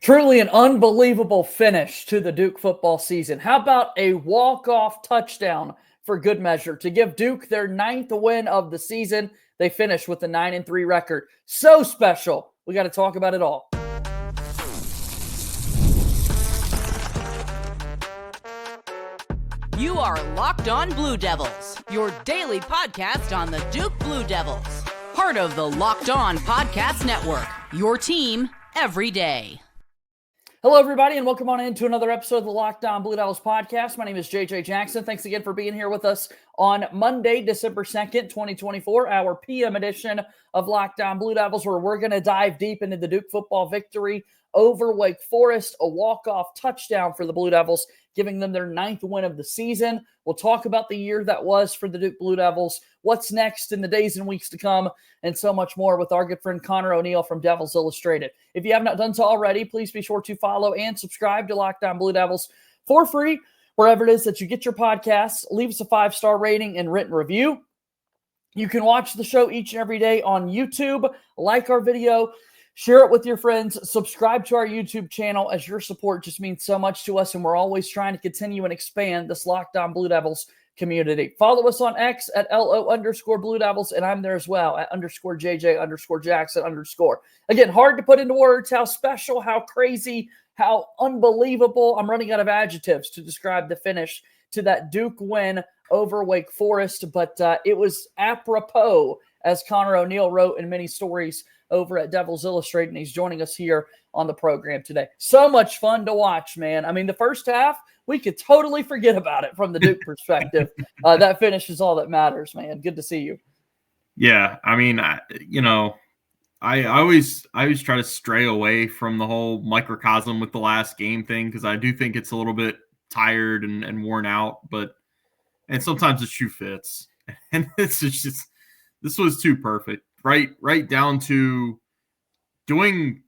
Truly an unbelievable finish to the Duke football season. How about a walk-off touchdown for good measure to give Duke their 9th win of the season? They finished with a 9-3 record. So special. We got to talk about it all. You are Locked On Blue Devils, your daily podcast on the Duke Blue Devils. Part of the Locked On Podcast Network, your team every day. Hello, everybody, and welcome on into another episode of the Locked On Blue Devils podcast. My name is JJ Jackson. Thanks again for being here with us on Monday, December 2nd, 2024, our PM edition of Locked On Blue Devils, where we're going to dive deep into the Duke football victory over Wake Forest, a walk-off touchdown for the Blue Devils, giving them their 9th win of the season. We'll talk about the year that was for the Duke Blue Devils, what's next in the days and weeks to come, and so much more with our good friend Conor O'Neill from Devils Illustrated. If you have not done so already, please be sure to follow and subscribe to Locked On Blue Devils for free, wherever it is that you get your podcasts. Leave us a 5-star rating and written review. You can watch the show each and every day on YouTube, like our video, share it with your friends, subscribe to our YouTube channel, as your support just means so much to us, and we're always trying to continue and expand this Locked On Blue Devils community. Follow us on X at LO_Blue Devils, and I'm there as well at _JJ_Jackson_. Again, hard to put into words how special, how crazy, how unbelievable. I'm running out of adjectives to describe the finish to that Duke win over Wake Forest, but it was apropos, as Conor O'Neill wrote in many stories over at Devils Illustrated, and he's joining us here on the program today. So much fun to watch, man. I mean, the first half, we could totally forget about it from the Duke perspective. That finish is all that matters, man. Good to see you. Yeah, I mean, I always try to stray away from the whole microcosm with the last game thing, because I do think it's a little bit tired and worn out, and sometimes the shoe fits. And this was too perfect. Right down to doing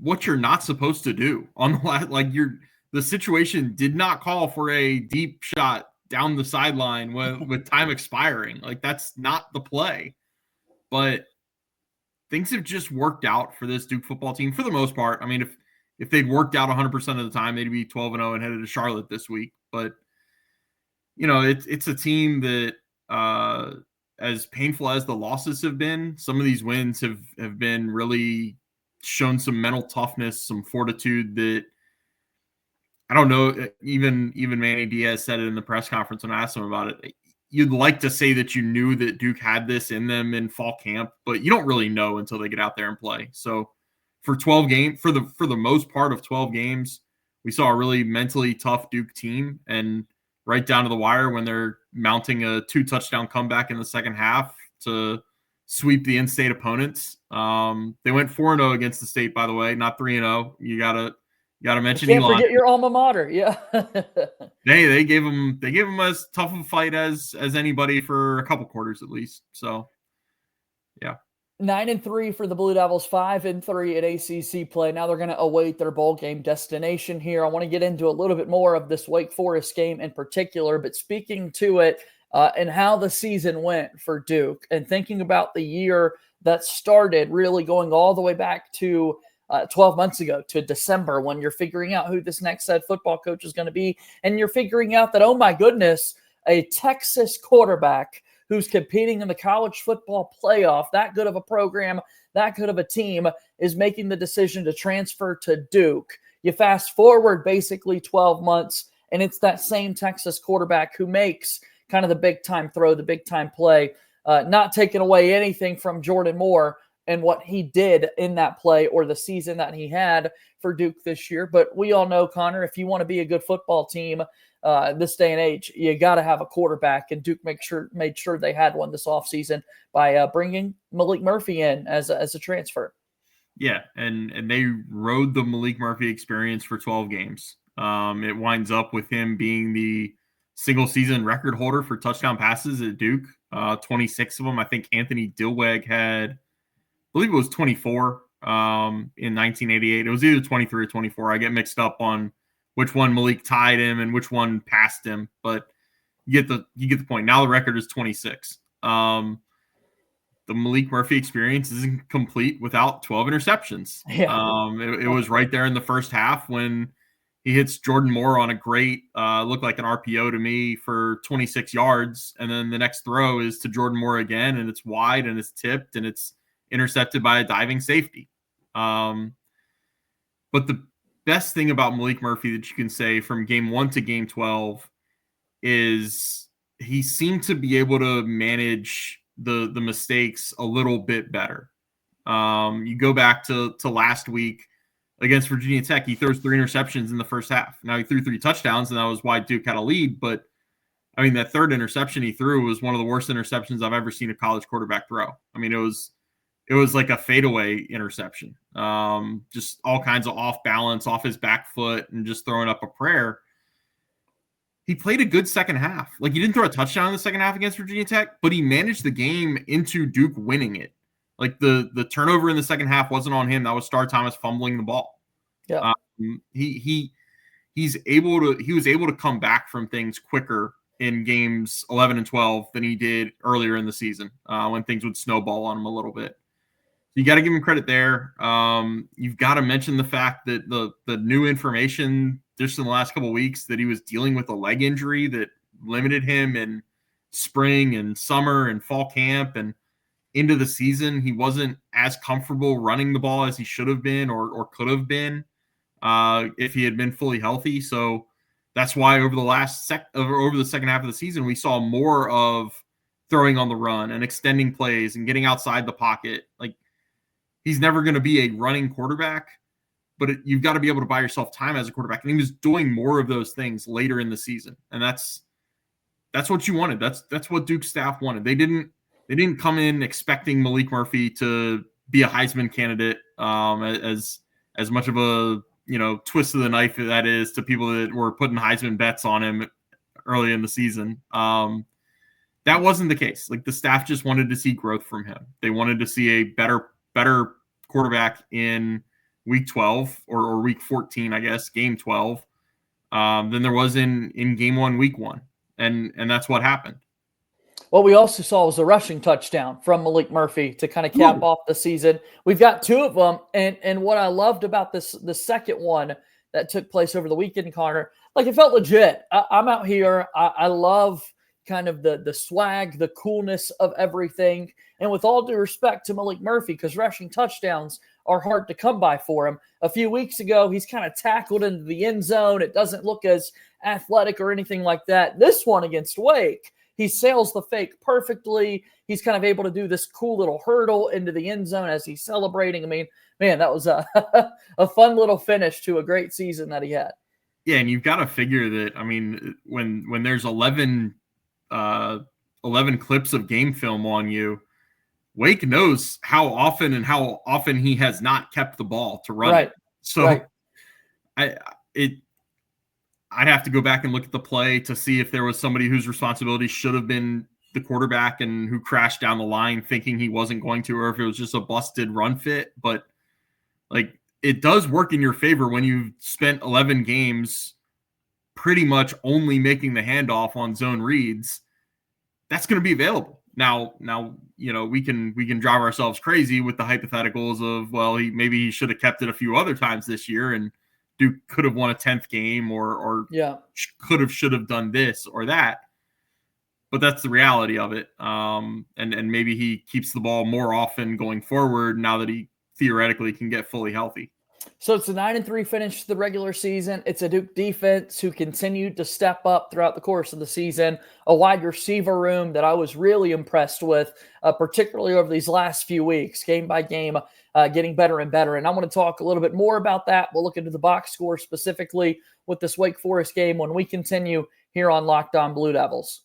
what you're not supposed to do on the the situation did not call for a deep shot down the sideline with time expiring. Like, that's not the play. But things have just worked out for this Duke football team for the most part. I mean, if they'd worked out 100% of the time, they'd be 12-0 and headed to Charlotte this week. But it's a team that as painful as the losses have been, some of these wins have been really shown some mental toughness, some fortitude that, I don't know, even Manny Diaz said it in the press conference when I asked him about it. You'd like to say that you knew that Duke had this in them in fall camp, but you don't really know until they get out there and play. So for 12 games, for the most part of 12 games, we saw a really mentally tough Duke team, and right down to the wire when they're mounting a 2-touchdown comeback in the second half to sweep the in-state opponents. They went 4-0 against the state, by the way, not 3-0. You gotta mention Can't Elon. forget your alma mater, yeah. They gave them as tough of a fight as anybody for a couple quarters at least. So, yeah. 9-3 for the Blue Devils, 5-3 at ACC play. Now they're going to await their bowl game destination here. I want to get into a little bit more of this Wake Forest game in particular, but speaking to it and how the season went for Duke, and thinking about the year that started, really going all the way back to 12 months ago to December, when you're figuring out who this next head football coach is going to be, and you're figuring out that, oh my goodness, a Texas quarterback who's competing in the college football playoff, that good of a program, that good of a team, is making the decision to transfer to Duke. You fast forward basically 12 months, and it's that same Texas quarterback who makes kind of the big-time throw, the big-time play, not taking away anything from Jordan Moore and what he did in that play or the season that he had for Duke this year. But we all know, Conor, if you want to be a good football team this day and age, you got to have a quarterback, and Duke made sure they had one this offseason by bringing Malik Murphy in as a transfer. Yeah, and they rode the Malik Murphy experience for 12 games. It winds up with him being the single-season record holder for touchdown passes at Duke, 26 of them. I think Anthony Dilweg had, I believe it was 24 in 1988. It was either 23 or 24. I get mixed up on which one Malik tied him and which one passed him, but you get the point. Now the record is 26. the Malik Murphy experience isn't complete without 12 interceptions. Yeah. It was right there in the first half when he hits Jordan Moore on a great, looked like an RPO to me for 26 yards. And then the next throw is to Jordan Moore again, and it's wide and it's tipped and it's intercepted by a diving safety. But the best thing about Malik Murphy that you can say from game 1 to game 12 is he seemed to be able to manage the mistakes a little bit better. You go back to last week against Virginia Tech, he throws 3 interceptions in the first half. Now he threw 3 touchdowns, and that was why Duke had a lead. But I mean, that third interception he threw was one of the worst interceptions I've ever seen a college quarterback throw. I mean, it was like a fadeaway interception. Just all kinds of off balance, off his back foot, and just throwing up a prayer. He played a good second half. Like, he didn't throw a touchdown in the second half against Virginia Tech, but he managed the game into Duke winning it. Like, the turnover in the second half wasn't on him. That was Star Thomas fumbling the ball. Yeah. He was able to come back from things quicker in games 11 and 12 than he did earlier in the season when things would snowball on him a little bit. You got to give him credit there. You've got to mention the fact that the new information just in the last couple of weeks that he was dealing with a leg injury that limited him in spring and summer and fall camp and into the season. He wasn't as comfortable running the ball as he should have been or could have been if he had been fully healthy. So that's why over the second half of the season, we saw more of throwing on the run and extending plays and getting outside the pocket. Like, he's never going to be a running quarterback, but you've got to be able to buy yourself time as a quarterback. And he was doing more of those things later in the season. And that's what you wanted. That's what Duke's staff wanted. They didn't come in expecting Malik Murphy to be a Heisman candidate, as much of a, twist of the knife that is to people that were putting Heisman bets on him early in the season. That wasn't the case. Like, the staff just wanted to see growth from him. They wanted to see a better quarterback in week 12 or week 14, I guess, game 12, than there was in game 1, week 1. And that's what happened. What we also saw was a rushing touchdown from Malik Murphy to kind of cap off the season. We've got 2 of them. And what I loved about the second one that took place over the weekend, Conor, like, it felt legit. I'm out here. I love kind of the swag, the coolness of everything. And with all due respect to Malik Murphy, because rushing touchdowns are hard to come by for him. A few weeks ago, he's kind of tackled into the end zone. It doesn't look as athletic or anything like that. This one against Wake, he sails the fake perfectly. He's kind of able to do this cool little hurdle into the end zone as he's celebrating. I mean, man, that was a fun little finish to a great season that he had. Yeah, and you've got to figure that, I mean, when there's 11 clips of game film on you, Wake knows how often he has not kept the ball to run. Right. So right. I'd have to go back and look at the play to see if there was somebody whose responsibility should have been the quarterback and who crashed down the line thinking he wasn't going to, or if it was just a busted run fit. But, like, it does work in your favor when you've spent 11 games pretty much only making the handoff on zone reads. That's going to be available. Now, we can drive ourselves crazy with the hypotheticals of, well, maybe he should have kept it a few other times this year and Duke could have won a 10th game or should have done this or that. But that's the reality of it. And maybe he keeps the ball more often going forward now that he theoretically can get fully healthy. So it's a 9-3 finish to the regular season. It's a Duke defense who continued to step up throughout the course of the season. A wide receiver room that I was really impressed with, particularly over these last few weeks, game by game, getting better and better. And I want to talk a little bit more about that. We'll look into the box score specifically with this Wake Forest game when we continue here on Locked On Blue Devils.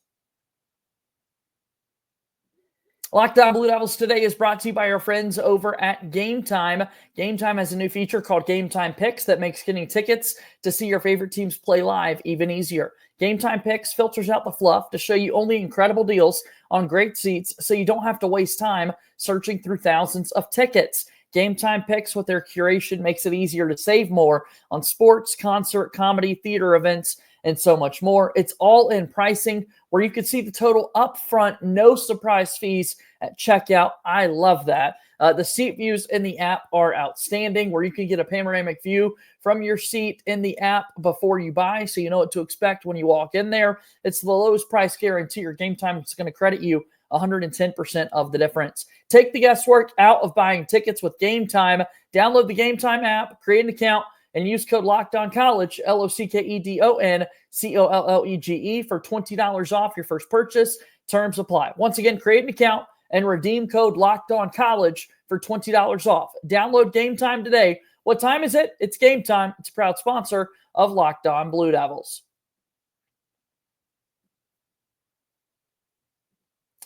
Locked On Blue Devils today is brought to you by our friends over at Game Time. Game Time has a new feature called Game Time Picks that makes getting tickets to see your favorite teams play live even easier. Game Time Picks filters out the fluff to show you only incredible deals on great seats so you don't have to waste time searching through thousands of tickets. Game Time Picks with their curation makes it easier to save more on sports, concert, comedy, theater events, and so much more. It's all in pricing where you can see the total upfront, no surprise fees at checkout. I love that. The seat views in the app are outstanding, where you can get a panoramic view from your seat in the app before you buy, so you know what to expect when you walk in there. It's the lowest price guarantee. Your Game Time is going to credit you 110% of the difference. Take the guesswork out of buying tickets with Game Time. Download the Game Time app, create an account, and use code LOCKEDONCollege, LOCKEDONCOLLEGE, for $20 off your first purchase. Terms apply. Once again, create an account and redeem code LOCKEDONCollege for $20 off. Download Game Time today. What time is it? It's Game Time. It's a proud sponsor of Locked On Blue Devils.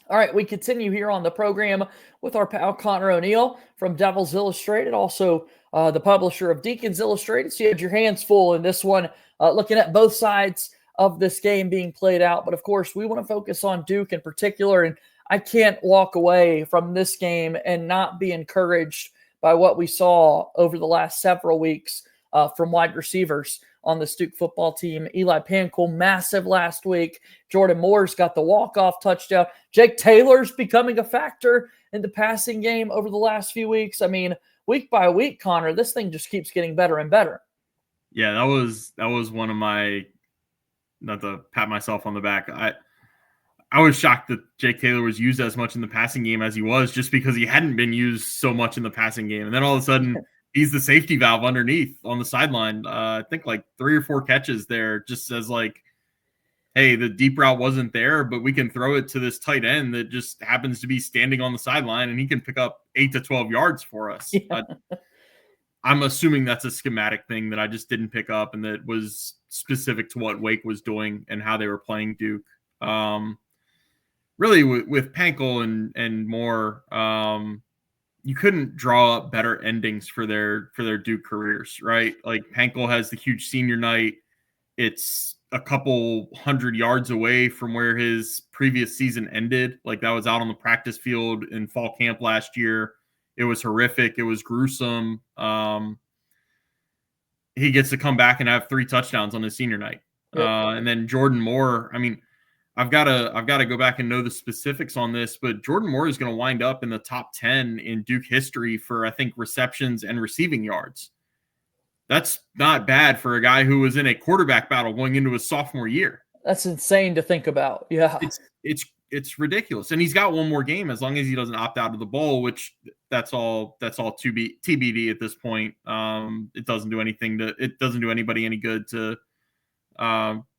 All right, we continue here on the program with our pal Conor O'Neill from Devils Illustrated, also the publisher of Deacons Illustrated. So you had your hands full in this one, looking at both sides of this game being played out. But of course, we want to focus on Duke in particular. And I can't walk away from this game and not be encouraged by what we saw over the last several weeks from wide receivers on the Duke football team. Eli Pankel, massive last week. Jordan Moore's got the walk-off touchdown. Jake Taylor's becoming a factor in the passing game over the last few weeks. I mean, week by week, Conor, this thing just keeps getting better and better. Yeah, that was one of my, not to pat myself on the back, I was shocked that Jake Taylor was used as much in the passing game as he was, just because he hadn't been used so much in the passing game. And then all of a sudden, he's the safety valve underneath on the sideline. I think like 3 or 4 catches there, just says like, hey, the deep route wasn't there, but we can throw it to this tight end that just happens to be standing on the sideline, and he can pick up 8 to 12 yards for us. Yeah. I'm assuming that's a schematic thing that I just didn't pick up, and that was specific to what Wake was doing and how they were playing Duke. Really, with Pankel and Moore, you couldn't draw up better endings for their Duke careers, right? Like, Pankel has the huge senior night. It's a couple 100 yards away from where his previous season ended. Like, that was out on the practice field in fall camp last year. It was horrific. It was gruesome. He gets to come back and have 3 touchdowns on his senior night. And then Jordan Moore, I mean, I've got to go back and know the specifics on this, but Jordan Moore is going to wind up in the top 10 in Duke history for, I think, receptions and receiving yards. That's not bad for a guy who was in a quarterback battle going into his sophomore year. That's insane to think about. Yeah, it's ridiculous. And he's got one more game as long as he doesn't opt out of the bowl, which that's all TBD at this point. It doesn't do anybody any good to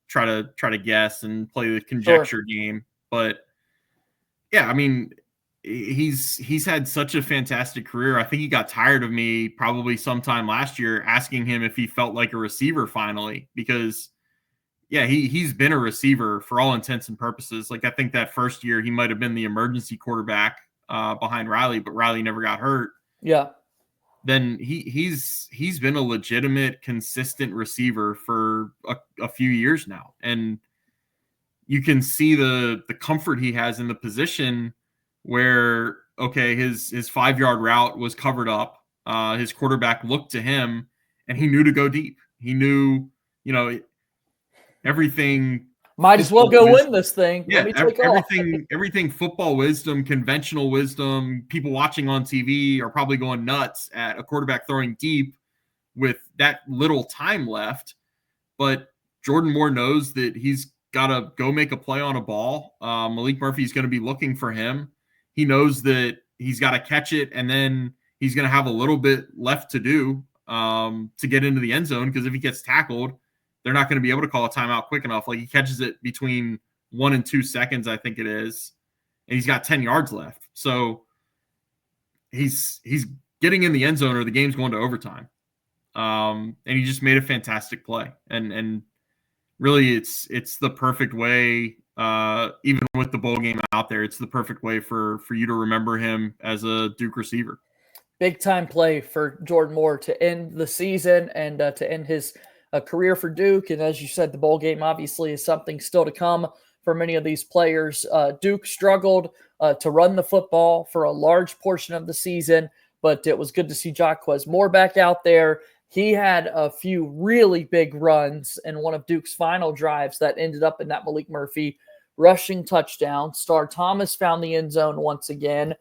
try to guess and play the conjecture game. But yeah, I mean, he's had such a fantastic career. I think he got tired of me probably sometime last year asking him if he felt like a receiver finally, because yeah, he's been a receiver for all intents and purposes. Like, I think that first year he might have been the emergency quarterback behind Riley, but Riley never got hurt. Yeah. Then he's been a legitimate, consistent receiver for a few years now. And you can see the comfort he has in the position where, okay, his 5-yard route was covered up. His quarterback looked to him and he knew to go deep. He knew, everything. Might as well go win this thing. Yeah, everything football wisdom, conventional wisdom, people watching on TV are probably going nuts at a quarterback throwing deep with that little time left. But Jordan Moore knows that he's got to go make a play on a ball. Malik Murphy's going to be looking for him. He knows that he's got to catch it, and then he's going to have a little bit left to do to get into the end zone, because if he gets tackled, they're not going to be able to call a timeout quick enough. Like, he catches it between 1 and 2 seconds, I think it is, and he's got 10 yards left. So he's getting in the end zone, or the game's going to overtime. And he just made a fantastic play. And really, it's the perfect way, even with the bowl game out there, it's the perfect way for you to remember him as a Duke receiver. Big time play for Jordan Moore to end the season and to end his career for Duke. And as you said, the bowl game obviously is something still to come for many of these players. Duke struggled to run the football for a large portion of the season, but it was good to see Jaquez Moore back out there. he had a few really big runs in one of Duke's final drives that ended up in that Malik Murphy rushing touchdown. Star Thomas found the end zone once again.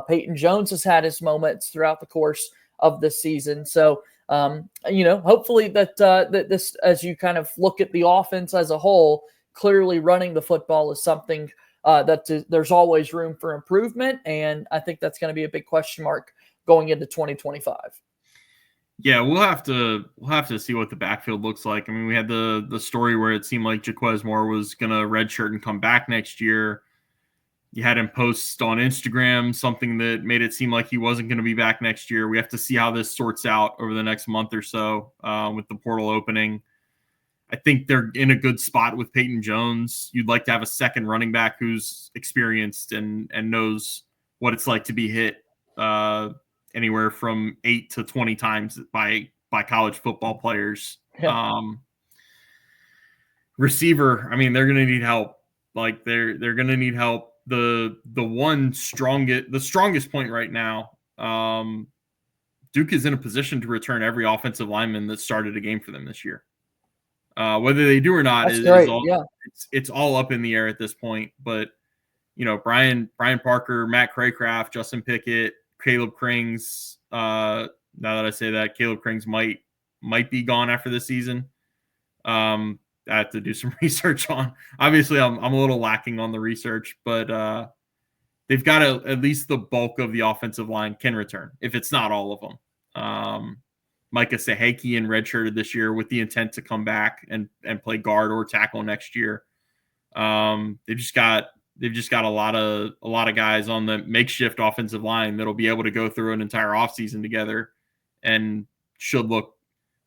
Peyton Jones has had his moments throughout the course of the season. So, hopefully that this, as you kind of look at the offense as a whole, clearly running the football is something there's always room for improvement. And I think that's going to be a big question mark going into 2025. Yeah, we'll have to see what the backfield looks like. I mean, we had the story where it seemed like Jaquez Moore was going to redshirt and come back next year. You had him post on Instagram something that made it seem like he wasn't going to be back next year. We have to see how this sorts out over the next month or so with the portal opening. I think they're in a good spot with Peyton Jones. You'd like to have a second running back who's experienced and knows what it's like to be hit anywhere from 8 to 20 times by college football players. Yeah. Receiver, I mean, they're going to need help. Like they're going to need help. The strongest point right now, Duke is in a position to return every offensive lineman that started a game for them this year. Whether they do or not it's all up in the air at this point. But Brian Parker, Matt Craycraft, Justin Pickett, Caleb Krings. Now that I say that, Caleb Krings might be gone after the season. I have to do some research on. Obviously, I'm a little lacking on the research, but they've got at least the bulk of the offensive line can return, if it's not all of them. Micah Saheki redshirted this year with the intent to come back and play guard or tackle next year. They've just got a lot of guys on the makeshift offensive line that'll be able to go through an entire offseason together and should look,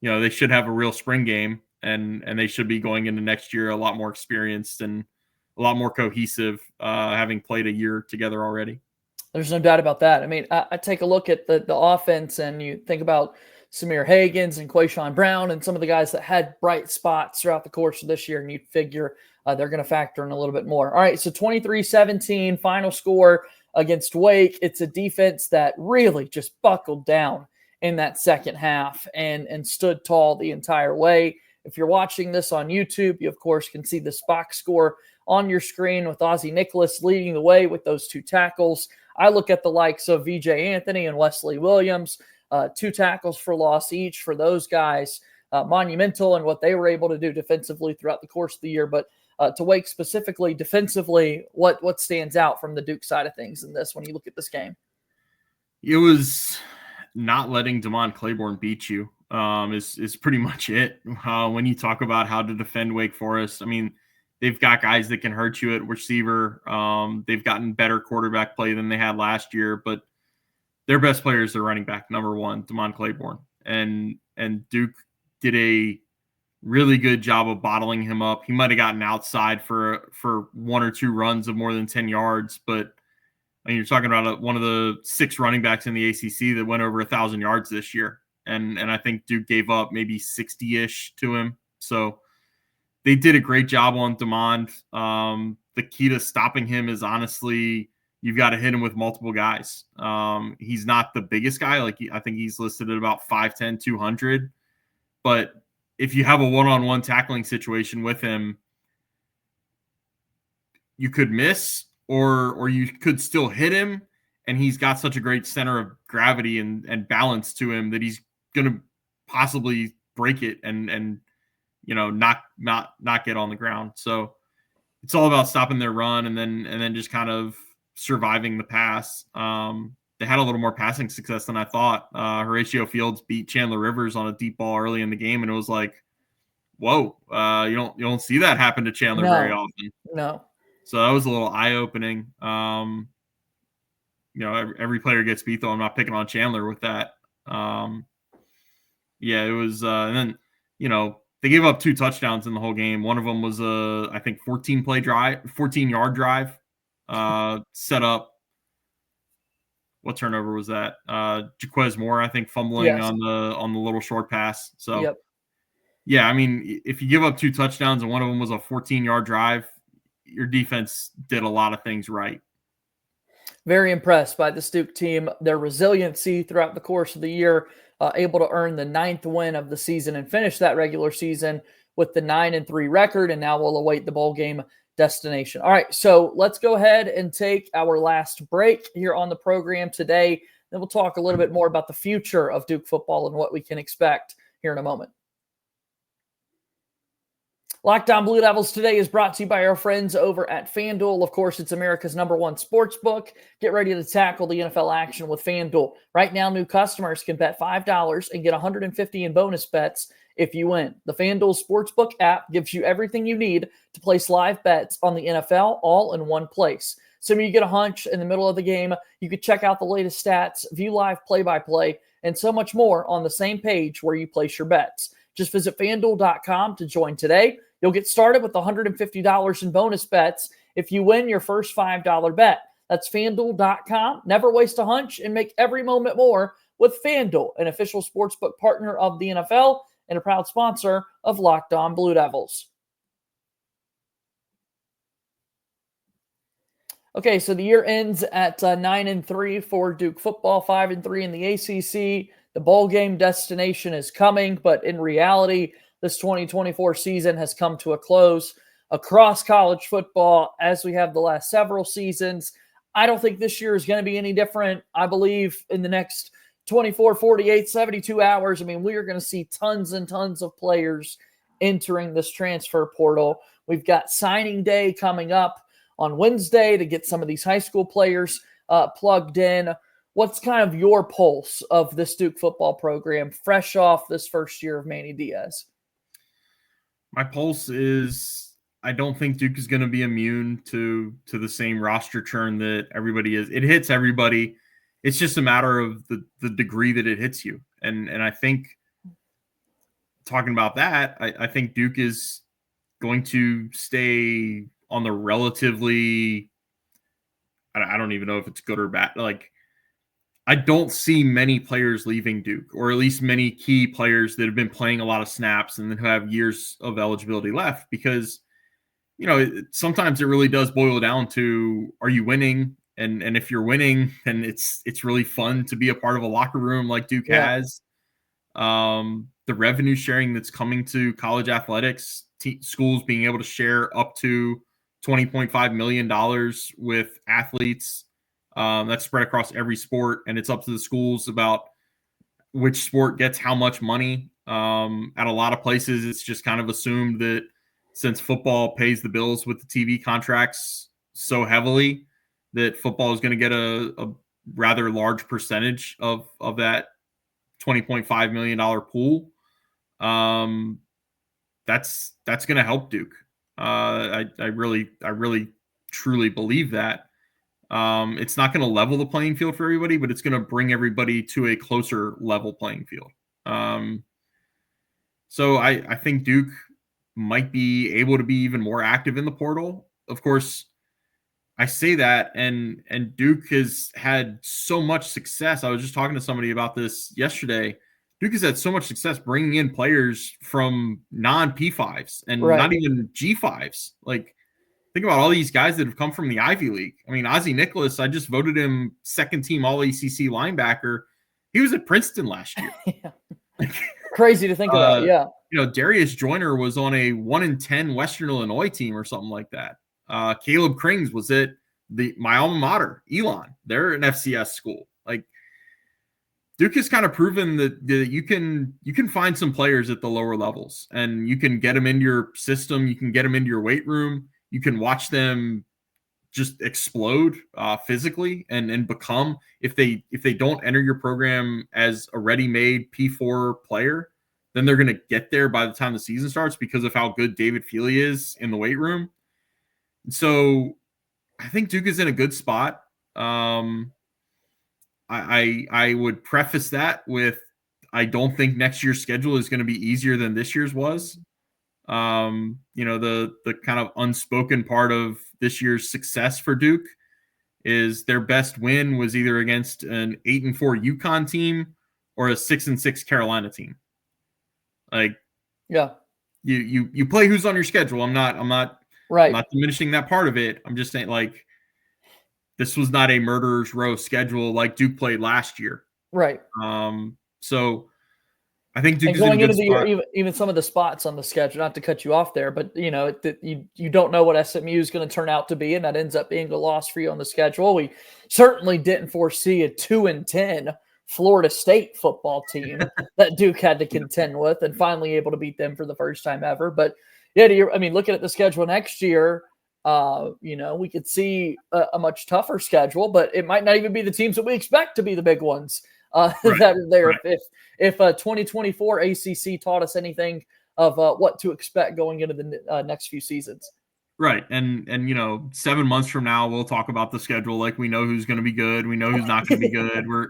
they should have a real spring game. And they should be going into next year a lot more experienced and a lot more cohesive, having played a year together already. There's no doubt about that. I mean, I take a look at the offense and you think about Samir Hagans and Quayshawn Brown and some of the guys that had bright spots throughout the course of this year, and you'd figure they're going to factor in a little bit more. All right, so 23-17 final score against Wake. It's a defense that really just buckled down in that second half and stood tall the entire way. If you're watching this on YouTube, you, of course, can see this box score on your screen with Ozzie Nicholas leading the way with those 2 tackles. I look at the likes of VJ Anthony and Wesley Williams, 2 tackles for loss each for those guys, monumental in what they were able to do defensively throughout the course of the year. But to Wake specifically, defensively, what stands out from the Duke side of things in this when you look at this game? It was not letting Damon Claiborne beat you. Is pretty much it. When you talk about how to defend Wake Forest, I mean, they've got guys that can hurt you at receiver. They've gotten better quarterback play than they had last year, but their best player is their running back, number 1, Damon Claiborne. And Duke did a really good job of bottling him up. He might have gotten outside for 1 or 2 runs of more than 10 yards, but I mean, you're talking about one of the 6 running backs in the ACC that went over 1,000 yards this year. And I think Duke gave up maybe 60-ish to him. So they did a great job on Damon. The key to stopping him is honestly, you've got to hit him with multiple guys. He's not the biggest guy. I think he's listed at about 5'10", 200. But if you have a one-on-one tackling situation with him, you could miss or you could still hit him. And he's got such a great center of gravity and balance to him that he's going to possibly break it and not get on the ground. So it's all about stopping their run and then just kind of surviving the pass. They had a little more passing success than I thought. Horatio Fields beat Chandler Rivers on a deep ball early in the game, and it was like, whoa, you don't see that happen to Chandler very often. No. So that was a little eye-opening. Every player gets beat, though. I'm not picking on Chandler with that. It was, and then, they gave up 2 touchdowns in the whole game. One of them was I think 14-yard drive, set up. What turnover was that? Jaquez Moore, I think, fumbling on the little short pass. So, yep. Yeah, I mean, if you give up 2 touchdowns and one of them was a 14-yard drive, your defense did a lot of things right. Very impressed by the Duke team, their resiliency throughout the course of the year. able to earn the 9th win of the season and finish that regular season with the 9-3 record. And now we'll await the bowl game destination. All right, so let's go ahead and take our last break here on the program today. Then we'll talk a little bit more about the future of Duke football and what we can expect here in a moment. Locked On Blue Devils today is brought to you by our friends over at FanDuel. Of course, it's America's #1 sports book. Get ready to tackle the NFL action with FanDuel. Right now, new customers can bet $5 and get $150 in bonus bets if you win. The FanDuel Sportsbook app gives you everything you need to place live bets on the NFL all in one place. So when you get a hunch in the middle of the game, you can check out the latest stats, view live play-by-play, and so much more on the same page where you place your bets. Just visit FanDuel.com to join today. You'll get started with $150 in bonus bets if you win your first $5 bet. That's FanDuel.com. Never waste a hunch and make every moment more with FanDuel, an official sportsbook partner of the NFL and a proud sponsor of Locked On Blue Devils. Okay, so the year ends at 9-3 for Duke football, 5-3 in the ACC. The bowl game destination is coming, but in reality, this 2024 season has come to a close across college football as we have the last several seasons. I don't think this year is going to be any different. I believe in the next 24, 48, 72 hours, we are going to see tons and tons of players entering this transfer portal. We've got signing day coming up on Wednesday to get some of these high school players plugged in. What's kind of your pulse of this Duke football program fresh off this first year of Manny Diaz? My pulse is I don't think Duke is going to be immune to the same roster churn that everybody is. It hits everybody. It's just a matter of the degree that it hits you. And I think talking about that, I think Duke is going to stay on the relatively, I don't even know if it's good or bad. Like, I don't see many players leaving Duke, or at least many key players that have been playing a lot of snaps and who have years of eligibility left, because, sometimes it really does boil down to, are you winning? And if you're winning, then it's really fun to be a part of a locker room like Duke has. The revenue sharing that's coming to college athletics, schools being able to share up to $20.5 million with athletes. That's spread across every sport, and it's up to the schools about which sport gets how much money. At a lot of places, it's just kind of assumed that since football pays the bills with the TV contracts so heavily, that football is going to get a rather large percentage of that $20.5 million pool. That's going to help Duke. I really truly believe that. It's not going to level the playing field for everybody, but it's going to bring everybody to a closer level playing field. So I think Duke might be able to be even more active in the portal. Of course, I say that, and Duke has had so much success. I was just talking to somebody about this yesterday. Duke has had so much success bringing in players from non-P5s and not even G5s. Like, think about all these guys that have come from the Ivy League. Ozzie Nicholas, I just voted him second team All-ACC linebacker. He was at Princeton last year. Crazy to think about, yeah. Darius Joyner was on a 1-10 Western Illinois team or something like that. Caleb Krings was at my alma mater, Elon. They're an FCS school. Like, Duke has kind of proven that you can find some players at the lower levels, and you can get them into your system. You can get them into your weight room. You can watch them just explode physically and become, if they don't enter your program as a ready-made P4 player, then they're going to get there by the time the season starts because of how good David Feely is in the weight room. So I think Duke is in a good spot. I would preface that with, I don't think next year's schedule is going to be easier than this year's was. The kind of unspoken part of this year's success for Duke is their best win was either against an 8-4 UConn team or a 6-6 Carolina team. Like, yeah, you play who's on your schedule. I'm not diminishing that part of it. I'm just saying, like, this was not a murderer's row schedule like Duke played last year. Right. So I think Duke And is in a going good into the year, spot. even some of the spots on the schedule, not to cut you off there, but you don't know what SMU is going to turn out to be, and that ends up being a loss for you on the schedule. We certainly didn't foresee a 2-10 Florida State football team that Duke had to contend with, and finally able to beat them for the first time ever. But yeah, looking at the schedule next year, we could see a much tougher schedule, but it might not even be the teams that we expect to be the big ones Right, that are there. right. If 2024 ACC taught us anything of what to expect going into the next few seasons. Right. And 7 months from now, we'll talk about the schedule. Like, we know who's going to be good. We know who's not going to be good. We're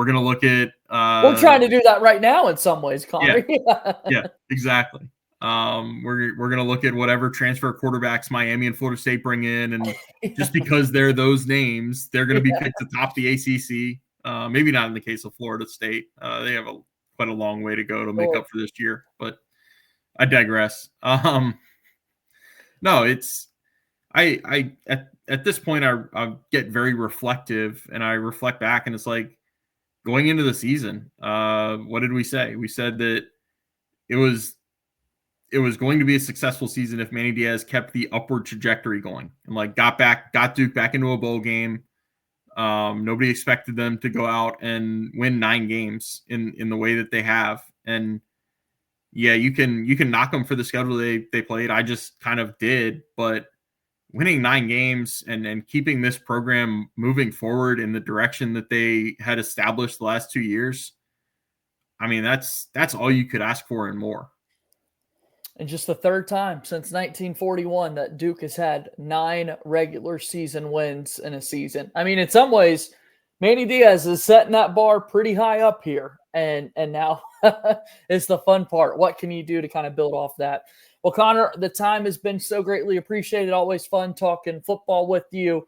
going to look at, We're trying to do that right now in some ways, yeah, Conor. yeah, exactly. We're going to look at whatever transfer quarterbacks Miami and Florida State bring in. And just because they're those names, they're going to be picked to top the ACC. Maybe not in the case of Florida State. They have quite a long way to go to make up for this year, but I digress. No, it's at this point I get very reflective, and I reflect back, and it's like, going into the season, what did we say? We said that it was going to be a successful season if Manny Diaz kept the upward trajectory going and like got Duke back into a bowl game. Nobody expected them to go out and win 9 games in the way that they have. And yeah, you can knock them for the schedule they played. I just kind of did, but winning 9 games and keeping this program moving forward in the direction that they had established the last 2 years, I mean, that's all you could ask for and more. And just the third time since 1941 that Duke has had 9 regular season wins in a season. I mean, in some ways, Manny Diaz is setting that bar pretty high up here. And now is the fun part. What can you do to kind of build off that? Well, Conor, the time has been so greatly appreciated. Always fun talking football with you.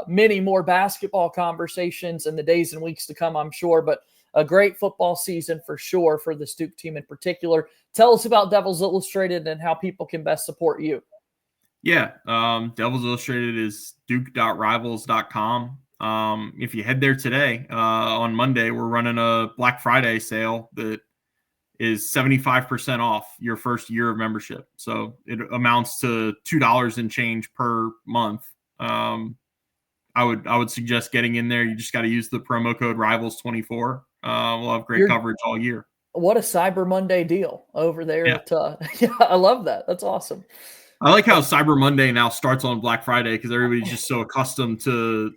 Many more basketball conversations in the days and weeks to come, I'm sure. But a great football season for sure for the Duke team in particular. Tell us about Devils Illustrated and how people can best support you. Yeah, Devils Illustrated is duke.rivals.com. If you head there today, on Monday, we're running a Black Friday sale that is 75% off your first year of membership. So it amounts to $2 and change per month. I would suggest getting in there. You just got to use the promo code Rivals24. We'll have great coverage all year. What a Cyber Monday deal over there. Yeah. Yeah, I love that. That's awesome. I like how Cyber Monday now starts on Black Friday because everybody's just so accustomed to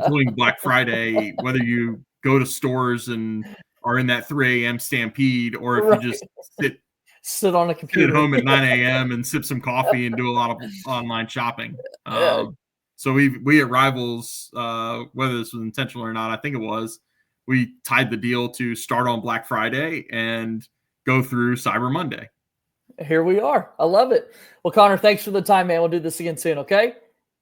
doing Black Friday, whether you go to stores and are in that 3 a.m. stampede, or if you just sit on a computer, sit at home at 9 a.m. and sip some coffee and do a lot of online shopping. So we at Rivals, whether this was intentional or not, I think it was, we tied the deal to start on Black Friday and go through Cyber Monday. Here we are. I love it. Well, Conor, thanks for the time, man. We'll do this again soon, okay?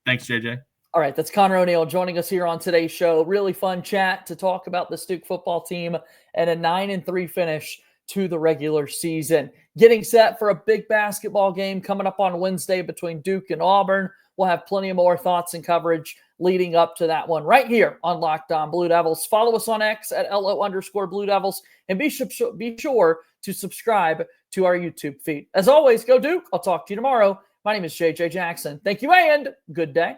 Thanks, JJ. All right, that's Conor O'Neill joining us here on today's show. Really fun chat to talk about the Duke football team and a 9-3 finish to the regular season. Getting set for a big basketball game coming up on Wednesday between Duke and Auburn. We'll have plenty of more thoughts and coverage leading up to that one right here on Locked On Blue Devils. Follow us on X at LO_Blue Devils and be sure to subscribe to our YouTube feed. As always, go Duke. I'll talk to you tomorrow. My name is JJ Jackson. Thank you and good day.